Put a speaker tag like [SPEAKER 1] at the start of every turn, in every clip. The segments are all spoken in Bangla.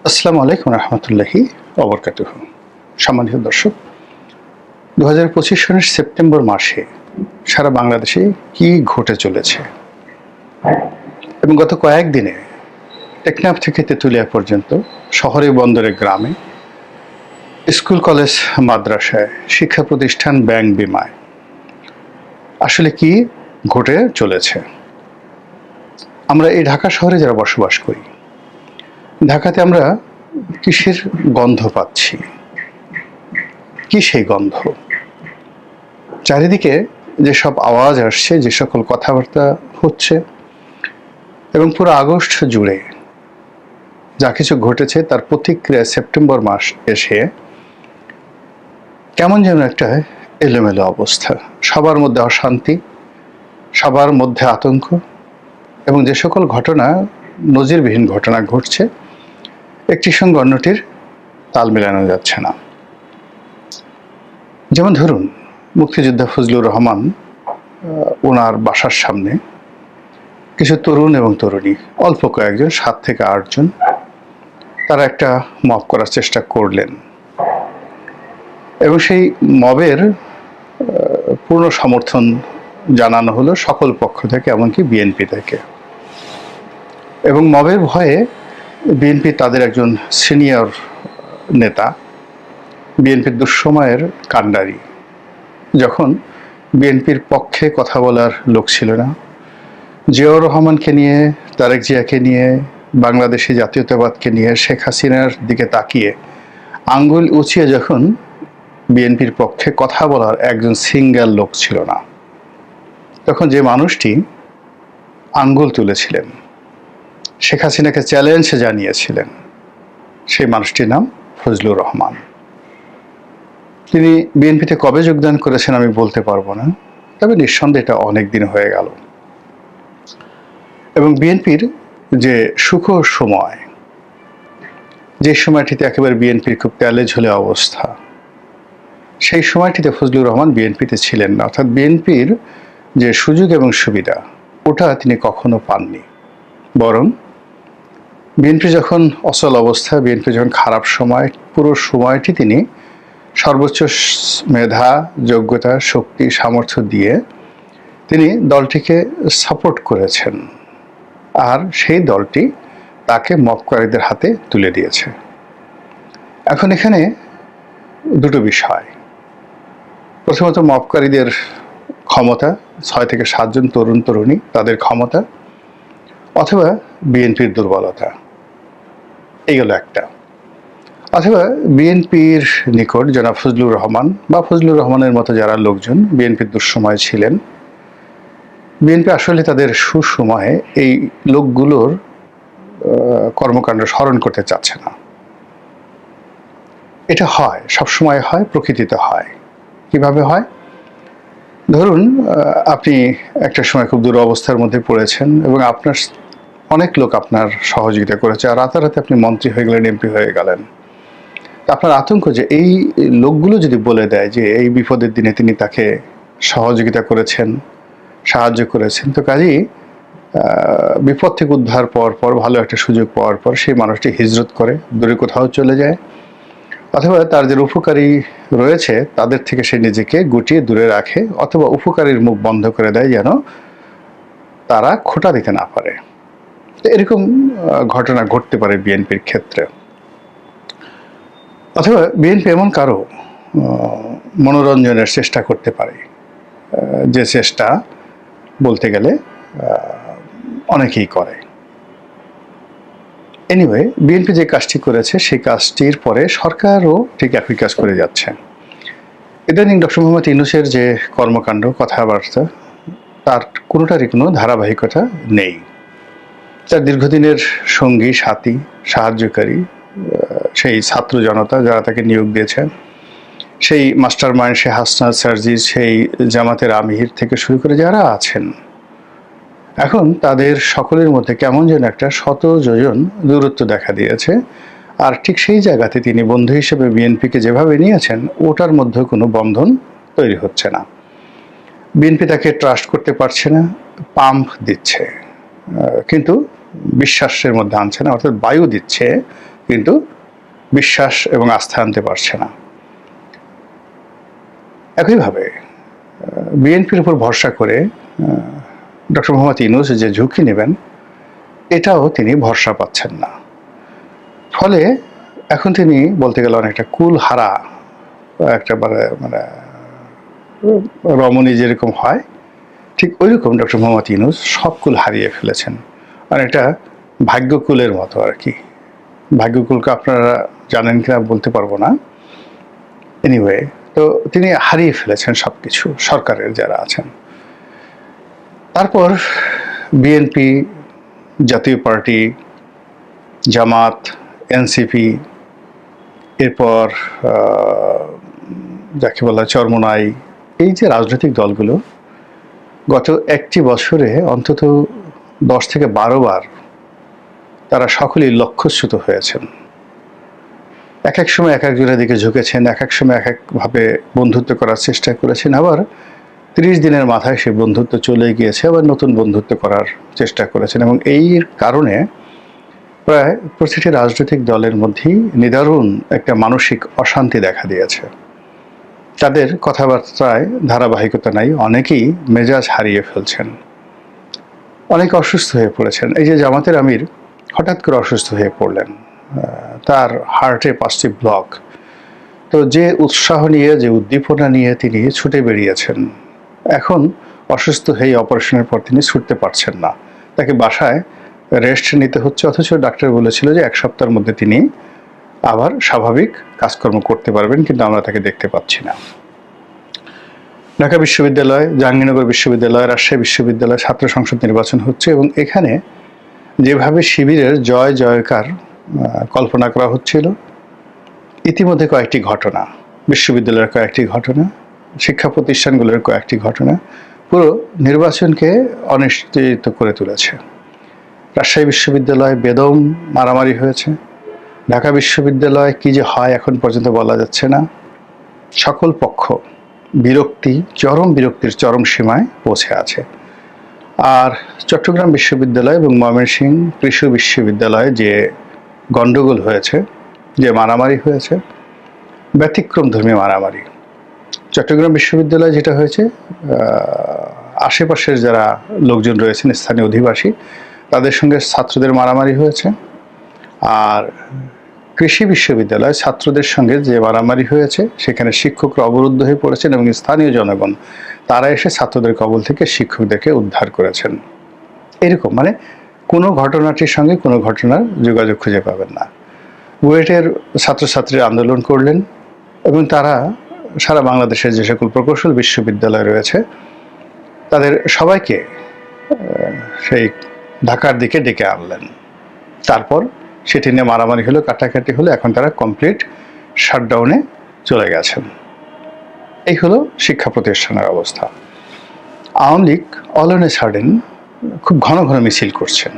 [SPEAKER 1] আসসালামু আলাইকুম রহমতুল্লাহি ওবরকাতুহু। সম্মানিত দর্শক, 2025 সনের সেপ্টেম্বর মাসে সারা বাংলাদেশে কি ঘটে চলেছে এবং গত কয়েকদিনে টেকনাফ থেকে তেঁতুলিয়া পর্যন্ত শহরে বন্দরে গ্রামে স্কুল কলেজ মাদ্রাসায় শিক্ষা প্রতিষ্ঠান ব্যাংক বিমায় আসলে কি ঘটে চলেছে। আমরা এই ঢাকা শহরে যারা বসবাস করি, ঢাকাতে আমরা কিসের গন্ধ পাচ্ছি? কি সেই গন্ধ? চারিদিকে যেসব আওয়াজ আসছে, যে সকল কথাবার্তা হচ্ছে এবং পুরো আগস্ট জুড়ে যা কিছু ঘটেছে তার প্রতিক্রিয়া সেপ্টেম্বর মাস এসে কেমন যেন একটা এলোমেলো অবস্থা, সবার মধ্যে অশান্তি, সবার মধ্যে আতঙ্ক এবং যে সকল ঘটনা নজিরবিহীন ঘটনা ঘটছে একটির সঙ্গে অন্যটির তাল মেলানো যাচ্ছে না। যেমন ধরুন, মুক্তিযোদ্ধা ফজলুর রহমান ওনার বাসার সামনে কিছু তরুণ এবং তরুণী, অল্প কয়েকজন, 7 থেকে 8 জন, তারা একটা মব করার চেষ্টা করলেন এবং সেই মবের পূর্ণ সমর্থন জানানো হলো সকল পক্ষ থেকে, এমনকি বিএনপি থেকে। এবং মবের ভয়ে বিএনপি তাদের একজন সিনিয়র নেতা, বিএনপির দুঃসময়ের কাণ্ডারি, যখন বিএনপির পক্ষে কথা বলার লোক ছিল না, জিয়াউর রহমানকে নিয়ে, তারেক জিয়াকে নিয়ে, বাংলাদেশি জাতীয়তাবাদকে নিয়ে, শেখ হাসিনার দিকে তাকিয়ে আঙ্গুল উঁচিয়ে যখন বিএনপির পক্ষে কথা বলার একজন সিঙ্গেল লোক ছিল না, তখন যে মানুষটি আঙ্গুল তুলেছিলেন, শেখ হাসিনাকে চ্যালেঞ্জ জানিয়েছিলেন, সেই মানুষটির নাম ফজলুর রহমান। তিনি বিএনপিতে কবে যোগদান করেছেন আমি বলতে পারবো না, তবে নিঃসন্দেহে এটা অনেক দিন হয়ে গেল। এবং বিএনপির যে সুখর সময়, যে সময়টিতে একেবারে বিএনপির খুব তেলে ঝোলে অবস্থা, সেই সময়টিতে ফজলুর রহমান বিএনপিতে ছিলেন না। অর্থাৎ বিএনপির যে সুযোগ এবং সুবিধা, ওটা তিনি কখনো পাননি। বরং বিএনপি যখন অচল অবস্থা, বিএনপি যখন খারাপ সময়, পুরো সময়টি তিনি সর্বোচ্চ মেধা, যোগ্যতা, শক্তি, সামর্থ্য দিয়ে তিনি দলটিকে সাপোর্ট করেছেন, আর সেই দলটি তাকে মবকারীদের হাতে তুলে দিয়েছে। এখন এখানে দুটো বিষয়। প্রথমত মবকারীদের ক্ষমতা, 6 থেকে 7 জন তরুণ তরুণী, তাদের ক্ষমতা, অথবা বিএনপির দুর্বলতা, এইগুলো একটা। অথবা বিএনপির নিকট জনাব ফজলুর রহমান বা ফজলুর রহমানের মতো যারা লোকজন বিএনপির দুঃসময় ছিলেন, বিএনপি আসলে তাদের সুসময়ে এই লোকগুলোর কর্মকাণ্ড স্মরণ করতে চাচ্ছে না। এটা হয়, সবসময় হয়, প্রকৃতিতে হয়। কিভাবে হয়? ধরুন, আপনি একটা সময় খুব দুরবস্থার মধ্যে পড়েছেন এবং আপনার অনেক লোক আপনার সহযোগিতা করেছে, আর রাতারাতি আপনি মন্ত্রী হয়ে গেলেন, এমপি হয়ে গেলেন। আপনার আতঙ্ক যে এই লোকগুলো যদি বলে দেয় যে এই বিপদের দিনে তিনি তাকে সহযোগিতা করেছেন, সাহায্য করেছেন, তো কাজেই বিপদ থেকে উদ্ধার পাওয়ার পর, ভালো একটা সুযোগ পাওয়ার পর সেই মানুষটি হিজরত করে দূরে কোথাও চলে যায়, অথবা তার যে উপকারী রয়েছে তাদের থেকে সে নিজেকে গুটিয়ে দূরে রাখে, অথবা উপকারীর মুখ বন্ধ করে দেয় যেন তারা খোঁটা দিতে না পারে। এরকম ঘটনা ঘটতে পারে বিএনপির ক্ষেত্রে। অথবা বিএনপি এমন কারো মনোরঞ্জনের চেষ্টা করতে পারে, যে চেষ্টা বলতে গেলে অনেকেই করে। এনিওয়ে, বিএনপি যে কাজটি করেছে সেই কাজটির পরে সরকারও ঠিক একই কাজ করে যাচ্ছে। ইদানিং ডক্টর মোহাম্মদ ইউনূসের যে কর্মকাণ্ড, কথাবার্তা, তার কোনোটারই কোনো ধারাবাহিকতা নেই। তার দীর্ঘদিনের সঙ্গী, সাথী, সাহায্যকারী সেই ছাত্র জনতা যারা তাকে নিয়োগ দিয়েছেন, সেই মাস্টার মাইন্ড, সেই হাসনাত সার্জিস, সেই জামাতের আমির থেকে শুরু করে যারা আছেন, এখন তাদের সকলের মধ্যে কেমন যেন একটা শত যোজন দূরত্ব দেখা দিয়েছে। আর ঠিক সেই জায়গাতে তিনি বন্ধু হিসেবে বিএনপিকে যেভাবে নিয়েছেন, ওটার মধ্যে কোনো বন্ধন তৈরি হচ্ছে না। বিএনপি তাকে ট্রাস্ট করতে পারছে না, পাম্প দিচ্ছে কিন্তু বিশ্বাসের মধ্যে আনছে না, অর্থাৎ বায়ু দিচ্ছে কিন্তু বিশ্বাস এবং আস্থা আনতে পারছে না। একইভাবে বিএনপির উপর ভরসা করে ডক্টর মোহাম্মদ ইউনূস যে ঝুঁকি নেবেন, এটাও তিনি ভরসা পাচ্ছেন না। ফলে এখন তিনি বলতে গেলে অনেকটা কুল হারা, একটা মানে রমণী যেরকম হয় ঠিক ওই রকম ডক্টর মোহাম্মদ ইউনূস সব কুল হারিয়ে ফেলেছেন। অনেকটা ভাগ্যকুলের মতো আর কি। ভাগ্যকুলকে আপনারা জানেন কিনা বলতে পারবো না। এনিওয়ে, তো তিনি হারিয়ে ফেলেছেন সব কিছু, সরকারের যারা আছেন। তারপর বিএনপি, জাতীয় পার্টি, জামাত, এনসিপি, এরপর যাকে বলা চরমোনাই, এই যে রাজনৈতিক দলগুলো গত একটি বছরে অন্তত 10 থেকে 12 বার তারা সকলেই লক্ষ্যচ্যুত হয়েছেন। এক এক সময় এক একজনের দিকে ঝুঁকেছেন, এক এক সময় এক একভাবে বন্ধুত্ব করার চেষ্টা করেছেন, আবার 30 দিনের মাথায় সেই বন্ধুত্ব চলে গিয়েছে, আবার নতুন বন্ধুত্ব করার চেষ্টা করেছেন। এবং এই কারণে প্রায় প্রতিটি রাজনৈতিক দলের মধ্যেই নিদারুণ একটা মানসিক অশান্তি দেখা দিয়েছে। তাদের কথাবার্তায় ধারাবাহিকতা নাই, অনেকেই মেজাজ হারিয়ে ফেলছেন, অনেকে অসুস্থ হয়ে পড়েছেন। এই যে জামাতের আমির হঠাৎ করে অসুস্থ হয়ে পড়লেন, তার হার্টে 5টি ব্লক। তো যে উৎসাহ নিয়ে, যে উদ্দীপনা নিয়ে তিনি ছুটে বেরিয়েছেন, এখন অসুস্থ হয়ে অপারেশনের পর তিনি ছুটতে পারছেন না, তাকে বাসায় রেস্ট নিতে হচ্ছে। অথচ ডাক্তার বলেছিল যে 1 সপ্তাহের মধ্যে তিনি আবার স্বাভাবিক কাজকর্ম করতে পারবেন, কিন্তু আমরা তাকে দেখতে পাচ্ছি না। ঢাকা বিশ্ববিদ্যালয়, জাহাঙ্গীরনগর বিশ্ববিদ্যালয়, রাজশাহী বিশ্ববিদ্যালয় ছাত্র সংসদ নির্বাচন হচ্ছে এবং এখানে যেভাবে শিবিরের জয় জয়কার কল্পনা করা হচ্ছিল, ইতিমধ্যে কয়েকটি ঘটনা, বিশ্ববিদ্যালয়ের কয়েকটি ঘটনা, শিক্ষা প্রতিষ্ঠানগুলোর কয়েকটি ঘটনা পুরো নির্বাচনকে অনিশ্চিত করে তুলেছে। রাজশাহী বিশ্ববিদ্যালয়ে বেদম মারামারি হয়েছে। ঢাকা বিশ্ববিদ্যালয় কি যে হয় এখন পর্যন্ত বলা যাচ্ছে না। সকল পক্ষ বিরক্তি, চরম বিরক্তির চরম সীমায় পৌঁছে আছে। আর চট্টগ্রাম বিশ্ববিদ্যালয় এবং ময়মনসিংহ কৃষি বিশ্ববিদ্যালয়ে যে গণ্ডগোল হয়েছে, যে মারামারি হয়েছে, ব্যতিক্রমধর্মী মারামারি। চট্টগ্রাম বিশ্ববিদ্যালয়ে যেটা হয়েছে, আশেপাশের যারা লোকজন রয়েছেন, স্থানীয় অধিবাসী, তাদের সঙ্গে ছাত্রদের মারামারি হয়েছে। আর কৃষি বিশ্ববিদ্যালয় ছাত্রদের সঙ্গে যে মারামারি হয়েছে, সেখানে শিক্ষকরা অবরুদ্ধ হয়ে পড়েছেন এবং স্থানীয় জনগণ তারা এসে ছাত্রদের কবল থেকে শিক্ষকদেরকে উদ্ধার করেছেন। এরকম মানে কোনো ঘটনাটির সঙ্গে কোনো ঘটনার যোগাযোগ খুঁজে পাবেন না। বুয়েটের ছাত্রছাত্রীরা আন্দোলন করলেন এবং তারা সারা বাংলাদেশের যে সকল প্রকৌশল বিশ্ববিদ্যালয় রয়েছে তাদের সবাইকে সেই ঢাকার দিকে ডেকে আনলেন। তারপর সেটি নিয়ে মারামারি হলো, কাটাকাটি হলো, এখন তারা কমপ্লিট শাটডাউনে চলে গেছেন। এই হলো শিক্ষা প্রতিষ্ঠানের অবস্থা। Awami League all on a sudden খুব ঘন ঘন মিছিল করছেন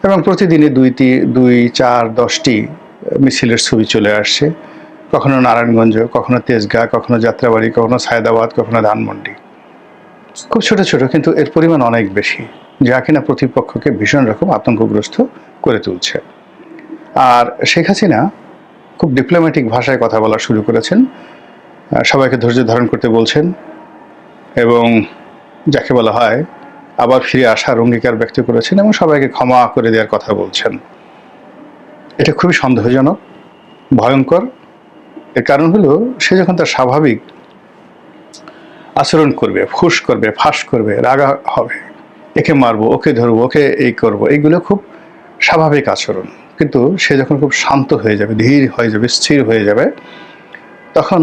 [SPEAKER 1] এবং প্রতিদিনই 2, 4, 10টি মিছিলের ছবি চলে আসছে। কখনো নারায়ণগঞ্জ, কখনো তেজগাঁ, কখনো যাত্রাবাড়ি, কখনো সায়দাবাদ, কখনো ধানমন্ডি। খুব ছোট ছোট, কিন্তু এর পরিমাণ অনেক বেশি, যা কিনা প্রতিপক্ষকে ভীষণ রকম আতঙ্কগ্রস্ত করে তুলছে। আর শেখ হাসিনা খুব ডিপ্লোম্যাটিক ভাষায় কথা বলা শুরু করেছেন, সবাইকে ধৈর্য ধারণ করতে বলছেন এবং যাকে বলা হয় আবার ফিরে আসার অঙ্গীকার ব্যক্ত করেছেন এবং সবাইকে ক্ষমা করে দেওয়ার কথা বলছেন। এটা খুবই সন্দেহজনক, ভয়ঙ্কর। এর কারণ হলো, সে যখন তার স্বাভাবিক আচরণ করবে, ফুস করবে, ফাঁস করবে, রাগা হবে, একে মারবো, ওকে ধরবো, ওকে এই করবো, এইগুলো খুব স্বাভাবিক আচরণ। কিন্তু সে যখন খুব শান্ত হয়ে যাবে, ধীর হয়ে যাবে, স্থির হয়ে যাবে, তখন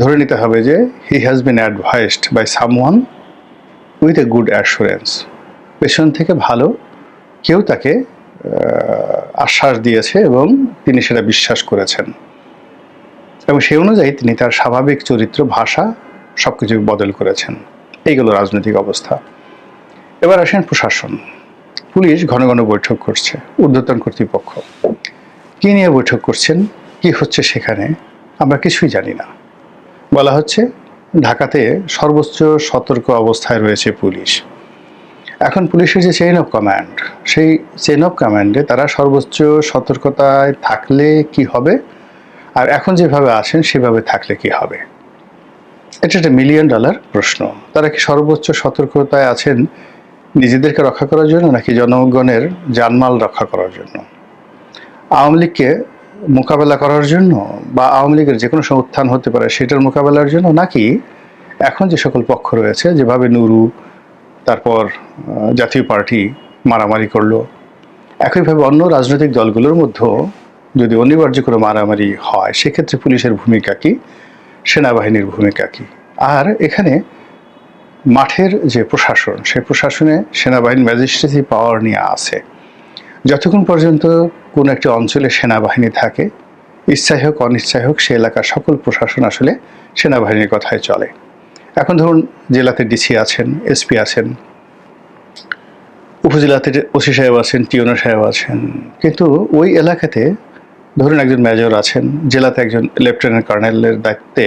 [SPEAKER 1] ধরে নিতে হবে যে he has been advised by someone with a good assurance. পেছন থেকে ভালো কেউ তাকে আশ্বাস দিয়েছে এবং তিনি সেটা বিশ্বাস করেছেন এবং সেই অনুযায়ী তিনি তার স্বাভাবিক চরিত্র, ভাষা সবকিছু বদল করেছেন। এইগুলো রাজনৈতিক অবস্থা। এবার আসেন প্রশাসন। পুলিশ ঘন ঘন বৈঠক করছে, ঊর্ধ্বতন কর্তৃপক্ষ কি নিয়ে বৈঠক করছেন, কি হচ্ছে সেখানে আমরা কিছুই জানি না। বলা হচ্ছে ঢাকাতে সর্বোচ্চ সতর্ক অবস্থায় রয়েছে পুলিশ। এখন পুলিশের যে চেইন অফ কমান্ড, সেই চেইন অফ কমান্ডে তারা সর্বোচ্চ সতর্কতায় থাকলে কি হবে, আর এখন যেভাবে আছেন সেভাবে থাকলে কি হবে, এটা একটা $1 মিলিয়ন প্রশ্ন। তারা কি সর্বোচ্চ সতর্কতায় আছেন নিজেদেরকে রক্ষা করার জন্য, নাকি জনগণের জানমাল রক্ষা করার জন্য, আওয়ামী লীগকে মোকাবেলা করার জন্য, বা আওয়ামী লীগের যে কোনো উত্থান হতে পারে সেটার মোকাবেলার জন্য, নাকি এখন যে সকল পক্ষ রয়েছে, যেভাবে নুরু তারপর জাতীয় পার্টি মারামারি করলো, একইভাবে অন্য রাজনৈতিক দলগুলোর মধ্যেও যদি অনিবার্য করে মারামারি হয়, সেক্ষেত্রে পুলিশের ভূমিকা কি, সেনাবাহিনীর ভূমিকা কি। আর এখানে মাঠের যে প্রশাসন, সেই প্রশাসনে সেনাবাহিনী ম্যাজিস্ট্রেসি পাওয়ার নিয়ে আছে। যতক্ষণ পর্যন্ত কোন একটি অঞ্চলে সেনাবাহিনী থাকে, ইচ্ছাই হোক অনিচ্ছাই হোক, সে এলাকার সকল প্রশাসন আসলে সেনাবাহিনীর কথায় চলে। এখন ধরুন জেলাতে ডিসি আছেন, এসপি আছেন, উপজেলাতে ওসি সাহেব আছেন, টিওনো সাহেব আছেন, কিন্তু ওই এলাকাতে ধরুন একজন মেজর আছেন, জেলাতে একজন লেফটেন্যান্ট কর্নেলের দায়িত্বে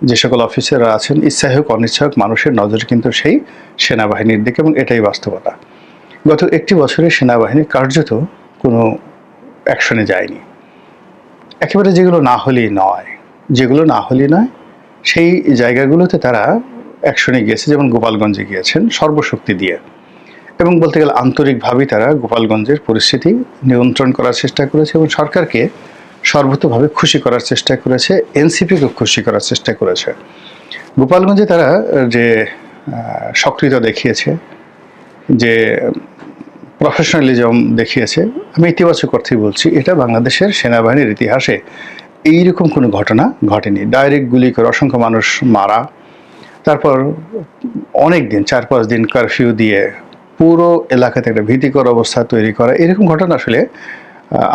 [SPEAKER 1] যে সকল অফিসাররা আছেন, ইচ্ছাই হোক অনিচ্ছা হোক মানুষের নজর কিন্তু সেই সেনাবাহিনীর দিকে, এবং এটাই বাস্তবতা। গত 1টি বছরে সেনাবাহিনী কার্যত কোনো অ্যাকশনে যায়নি। একেবারে যেগুলো না হলেই নয়, সেই জায়গাগুলোতে তারা অ্যাকশনে গিয়েছে, যেমন গোপালগঞ্জে গিয়েছেন সর্বশক্তি দিয়ে, এবং বলতে গেলে আন্তরিকভাবেই তারা গোপালগঞ্জের পরিস্থিতি নিয়ন্ত্রণ করার চেষ্টা করেছে এবং সরকারকে সর্বতোভাবে খুশি করার চেষ্টা করেছে, এনসিপিকে খুশি করার চেষ্টা করেছে। গোপালগঞ্জে তারা যে সক্রিয়তা দেখিয়েছে, যে প্রফেশনালিজম দেখিয়েছে, আমি ইতিবাচক অর্থেই বলছি, এটা বাংলাদেশের সেনাবাহিনীর ইতিহাসে এইরকম কোনো ঘটনা ঘটেনি। ডাইরেক্ট গুলি করে অসংখ্য মানুষ মারা, তারপর অনেক দিন 4-5 দিন কারফিউ দিয়ে পুরো এলাকাতে একটা ভীতিকর অবস্থা তৈরি করা, এরকম ঘটনা আসলে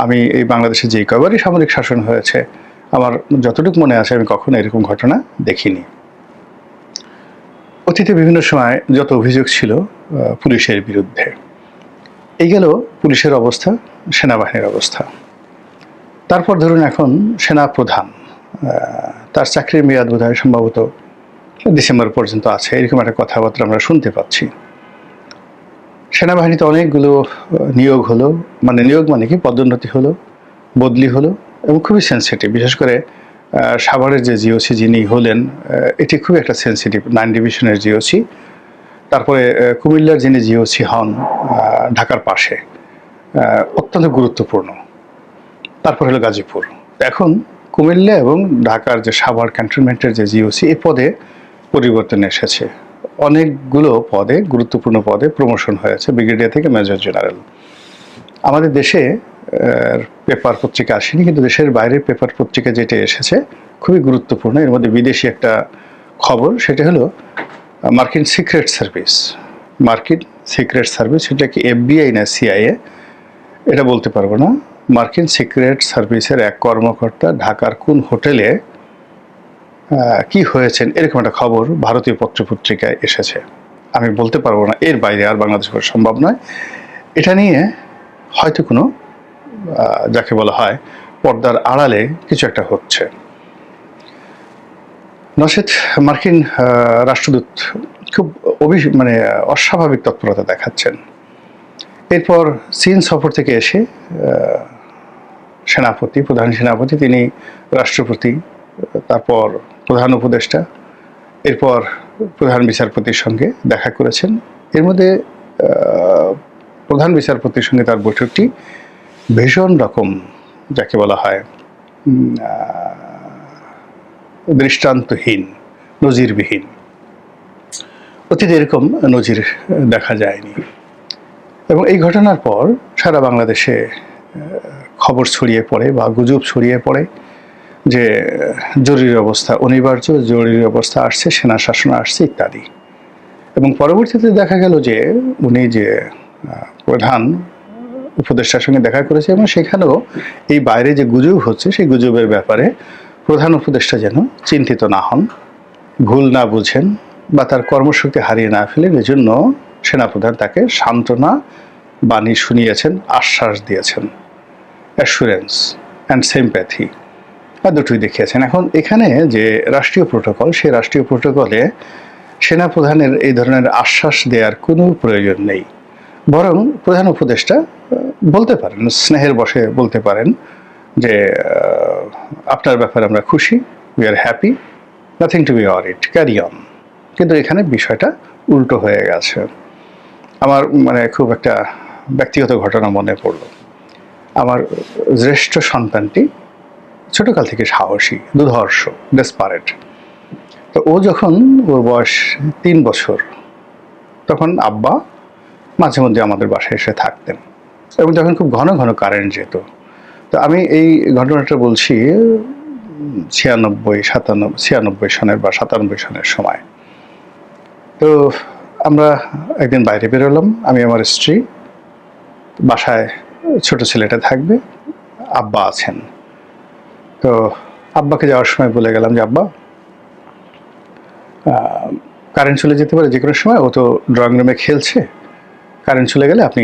[SPEAKER 1] আমি এই বাংলাদেশে যেই কবারই সামরিক শাসন হয়েছে, আমার যতটুকু মনে আছে, আমি কখনো এরকম ঘটনা দেখিনি। অতীতে বিভিন্ন সময় যত অভিযোগ ছিল পুলিশের বিরুদ্ধে, এই গেল পুলিশের অবস্থা, সেনাবাহিনীর অবস্থা। তারপর ধরুন এখন সেনা প্রধান, তার চাকরির মেয়াদ বোধহয় সম্ভবত ডিসেম্বর পর্যন্ত আছে, এরকম একটা কথাবার্তা আমরা শুনতে পাচ্ছি। সেনাবাহিনীতে অনেকগুলো নিয়োগ হলো, নিয়োগ মানে কি, পদোন্নতি হলো, বদলি হলো, এবং খুবই সেন্সিটিভ। বিশেষ করে সাভারের যে জিওসি যিনি হলেন, এটি খুবই একটা সেন্সিটিভ 9 ডিভিশনের জিওসি। তারপরে কুমিল্লার যিনি জিওসি হন ঢাকার পাশে, অত্যন্ত গুরুত্বপূর্ণ। তারপর হলো গাজীপুর। এখন কুমিল্লা এবং ঢাকার যে সাভার ক্যান্টনমেন্টের যে জিওসি, এই পদে পরিবর্তন এসেছে। অনেকগুলো পদে, গুরুত্বপূর্ণ পদে প্রমোশন হয়েছে, ব্রিগেডিয়ার থেকে মেজর জেনারেল। আমাদের দেশে পেপার পত্রিকা আসেনি, কিন্তু দেশের বাইরের পেপার পত্রিকা যেটা এসেছে খুবই গুরুত্বপূর্ণ। এর মধ্যে বিদেশি একটা খবর, সেটা হলো মার্কিন সিক্রেট সার্ভিস, সেটা কি এফবিআই না সিআইএ এটা বলতে পারবো না। মার্কিন সিক্রেট সার্ভিসের এক কর্মকর্তা ঢাকার কোন হোটেলে কি হয়েছেন, এরকম একটা খবর ভারতীয় পত্রপত্রিকায় এসেছে। আমি বলতে পারবো না, এর বাইরে আর বাংলাদেশ করা সম্ভব নয়। এটা নিয়ে হয়তো কোনো যাকে বলা হয় পর্দার আড়ালে কিছু একটা হচ্ছে। নচেত মার্কিন রাষ্ট্রদূত খুব অস্বাভাবিক তৎপরতা দেখাচ্ছেন। এরপর চীন সফর থেকে এসে প্রধান সেনাপতি, তিনি রাষ্ট্রপতি, তারপর প্রধান উপদেষ্টা, এরপর প্রধান বিচারপতির সঙ্গে দেখা করেছেন। এর মধ্যে প্রধান বিচারপতির সঙ্গে তার বৈঠকটি ভীষণ রকম যাকে বলা হয় দৃষ্টান্তহীন, নজিরবিহীন। অতীতে এরকম নজির দেখা যায়নি। এবং এই ঘটনার পর সারা বাংলাদেশে খবর ছড়িয়ে পড়ে বা গুজব ছড়িয়ে পড়ে যে জরুরি অবস্থা, অনিবার্য জরুরি অবস্থা আসছে, সেনা শাসন আসছে ইত্যাদি। এবং পরবর্তীতে দেখা গেল যে উনি যে প্রধান উপদেষ্টার সঙ্গে দেখা করেছে, এবং সেখানেও এই বাইরে যে গুজব হচ্ছে সেই গুজবের ব্যাপারে প্রধান উপদেষ্টা যেন চিন্তিত না হন, ভুল না বুঝেন বা তার কর্মশক্তি হারিয়ে না ফেলেন। এজন্য সেনাপ্রধান তাকে সান্ত্বনা বাণী শুনিয়েছেন, আশ্বাস দিয়েছেন, অ্যাসুরেন্স অ্যান্ড সিম্প্যাথি দুটোই দেখিয়েছেন। এখন এখানে যে রাষ্ট্রীয় প্রোটোকল, সেই রাষ্ট্রীয় প্রোটোকলে সেনাপ্রধানের এই ধরনের আশ্বাস দেওয়ার কোনো প্রয়োজন নেই, বরং প্রধান উপদেষ্টা বলতে পারেন, স্নেহের বশে বলতে পারেন যে আপনার ব্যাপারে আমরা খুশি, we are happy, nothing to B worried, carry on. কিন্তু এখানে বিষয়টা উল্টো হয়ে গেছে। আমার মানে খুব একটা ব্যক্তিগত ঘটনা মনে পড়ল। আমার জ্যেষ্ঠ সন্তানটি ছোটকাল থেকে সাহসী, দুর্ধর্ষ, ডেসপারেট। তো ও যখন ওর বয়স 3 বছর, তখন আব্বা মাঝে মধ্যে আমাদের বাসায় এসে থাকতেন এবং তখন খুব ঘন ঘন কারেন্ট যেত। তো আমি এই ঘটনাটা বলছি 96 সনের বা 97 সনের সময়। তো আমরা একদিন বাইরে বেরোলাম, আমি আমার স্ত্রী, বাসায় ছোট ছেলেটা থাকবে, আব্বা আছেন। তো আব্বাকে যাওয়ার সময় বলে গেলাম যে আব্বা কারেন্ট চলে যেতে পারে যে কোনো সময়, ও তো ড্রয়িং রুমে খেলছে, কারেন্ট চলে গেলে আপনি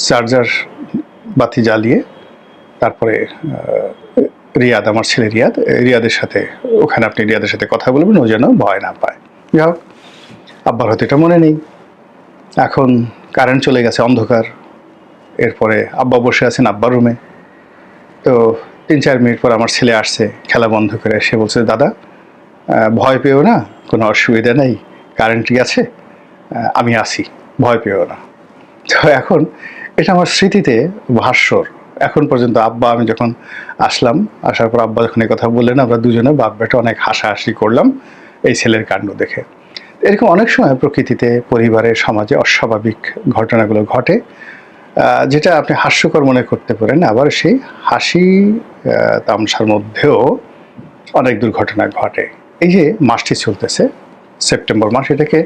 [SPEAKER 1] চার্জার বাতি জ্বালিয়ে তারপরে রিয়াদ, আমার ছেলে রিয়াদের সাথে, ওখানে আপনি রিয়াদের সাথে কথা বলবেন, ও যেন ভয় না পায়। যাই হোক, আব্বার হয়তো এটা মনে নেই। এখন কারেন্ট চলে গেছে, অন্ধকার। এরপরে আব্বা বসে আছেন আব্বার রুমে। তো 3-4 মিনিট পর আমার ছেলে আসছে খেলা বন্ধ করে, সে বলছে দাদা ভয় পেও না, কোনো অসুবিধা নেই, কারেন্ট গেছে, আমি আসি, ভয় পেও না। তো এখন এটা আমার স্মৃতিতে ভাস্বর এখন পর্যন্ত। আব্বা আমি যখন আসলাম, আসার পর আব্বা যখন এই কথা বললেন, আমরা দুজনে বাপ বেটা অনেক হাসাহাসি করলাম এই ছেলের কাণ্ড দেখে। এরকম অনেক সময় প্রকৃতিতে, পরিবারে, সমাজে অস্বাভাবিক ঘটনাগুলো ঘটে, যেটা আপনি হাস্যকর মনে করতে পারেন, আবার সেই হাসি তামসার মধ্যেও অনেক দুর্ঘটনা ঘটে। এই যে মাসটি চলতেছে সেপ্টেম্বর মাস, এটাকে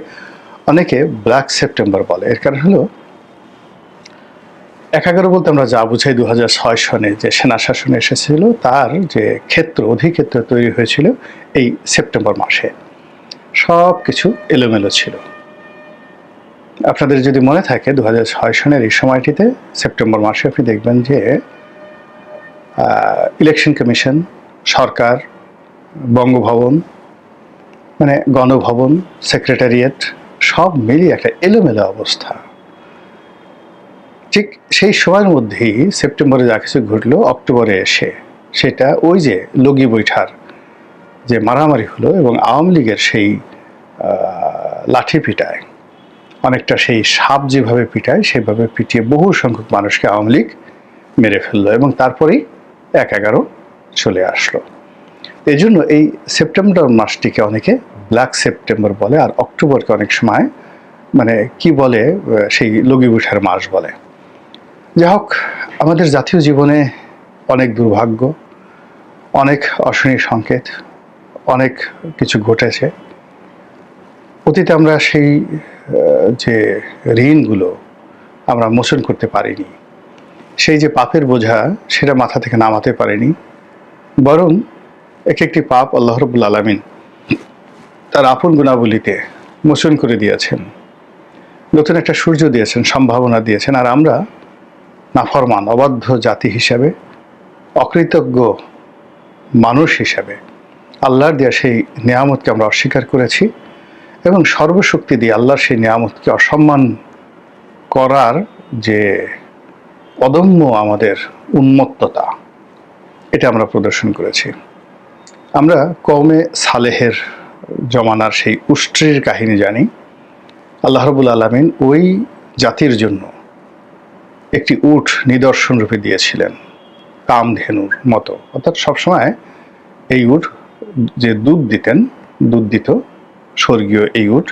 [SPEAKER 1] অনেকে ব্ল্যাক সেপ্টেম্বর বলে। এর কারণ হলো 11 বলতে আমরা যা বুঝাই 2006 সনে যে সেনা শাসন এসেছিল, তার যে ক্ষেত্র, অধিক্ষেত্র তৈরি হয়েছিল এই সেপ্টেম্বর মাসে। সব কিছু এলোমেলো ছিল। আপনাদের যদি মনে থাকে 2006 সনের এই সময়টিতে সেপ্টেম্বর মাসে আপনি দেখবেন যে ইলেকশন কমিশন, সরকার, বঙ্গভবন, মানে গণভবন, সেক্রেটারিয়েট সব মিলিয়ে একটা এলোমেলো অবস্থা। ঠিক সেই সময়ের মধ্যেই সেপ্টেম্বরে যা কিছু ঘটলো, অক্টোবরে এসে সেটা ওই যে লগি বৈঠার যে মারামারি হলো এবং আওয়ামী লীগের সেই লাঠি পিটায়, অনেকটা সেই সাপ যেভাবে পিটায় সেভাবে পিটিয়ে বহু সংখ্যক মানুষকে আওয়ামী লীগ মেরে ফেললো এবং তারপরেই 1/11 চলে আসলো। এই জন্য এই সেপ্টেম্বর মাসটিকে অনেকে ব্ল্যাক সেপ্টেম্বর বলে, আর অক্টোবরকে অনেক সময় মানে কি বলে, সেই লগি বৈঠার মাস বলে। যাই হোক, আমাদের জাতীয় জীবনে অনেক দুর্ভাগ্য, অনেক অশনি সংকেত, অনেক কিছু ঘটেছে। অতীতে আমরা সেই যে ঋণগুলো আমরা মোচন করতে পারিনি, সেই যে পাপের বোঝা সেটা মাথা থেকে নামাতে পারিনি, বরং একটি পাপ আল্লাহ রাব্বুল আলামিন তার আপন গুণাবলীতে মোচন করে দিয়েছেন, নতুন একটা সূর্য দিয়েছেন, সম্ভাবনা দিয়েছেন। আর আমরা নাফরমান, অবাধ্য জাতি হিসাবে, অকৃতজ্ঞ মানুষ হিসাবে আল্লাহর দেওয়া সেই নিয়ামতকে আমরা অস্বীকার করেছি এবং সর্বশক্তি দিয়ে আল্লাহর সেই নিয়ামতকে অসম্মান করার যে অদম্য আমাদের উন্মত্ততা, এটা আমরা প্রদর্শন করেছি। আমরা কওমে সালেহের জমানার সেই উষ্ট্রির কাহিনী জানি। আল্লাহ রাব্বুল আলামিন ওই জাতির জন্য একটি উট নিদর্শন রূপে দিয়েছিলেন, কামধেনুর মতো। অর্থাৎ সবসময় এই উট যে দুধ দিত, স্বর্গীয় এই উট,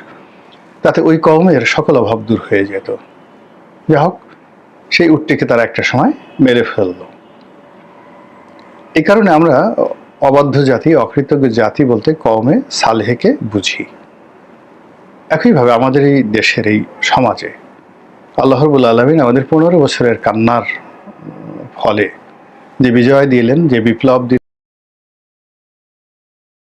[SPEAKER 1] তাতে ওই কওমের সকল অভাব দূর হয়ে যেত। যাই হোক, সেই উটটিকে তারা একটা সময় মেরে ফেলল। এই কারণে আমরা অবাধ্য জাতি, অকৃতজ্ঞ জাতি বলতে কওমে সালেহকে বুঝি। একইভাবে আমাদের এই দেশের এই সমাজে আল্লাহ রাব্বুল আলামিন আমাদের 15 বছরের কান্নার ফলে যে বিজয় দিলেন, যে বিপ্লব